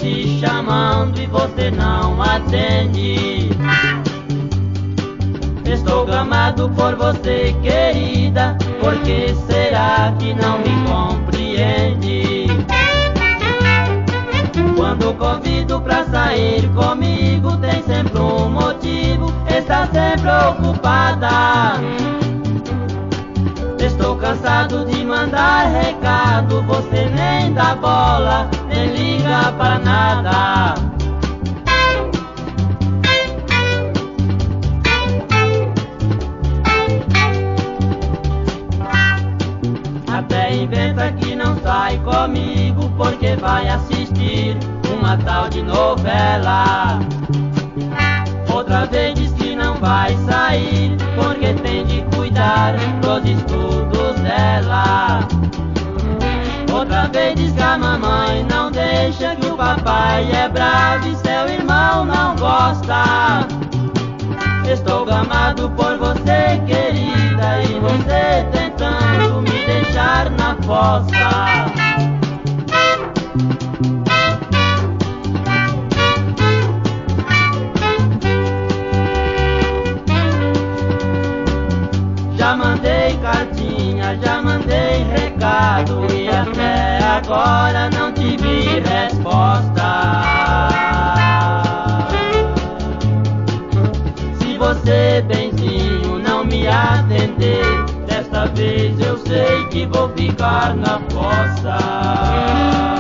te chamando e você não atende. Estou gamado por você, querida, por que será que não me compreende? Quando convido pra sair comigo, tem sempre um motivo, está sempre ocupada. Estou cansado de mandar recado, você nem dá bola, nem liga para nada. Até inventa que não sai comigo porque vai assistir uma tal de novela. Outra vez diz que não vai sair porque tem de cuidar dos estudos dela. Outra vez diz que a mamãe não deixa, que o papai é bravo e seu irmão não gosta. Estou gamado por você, querida, e você tentando me deixar na fossa. Já mandei cartinha, já mandei recado e até agora não tive resposta. Se você, benzinho, não me atender, desta vez eu sei que vou ficar na fossa.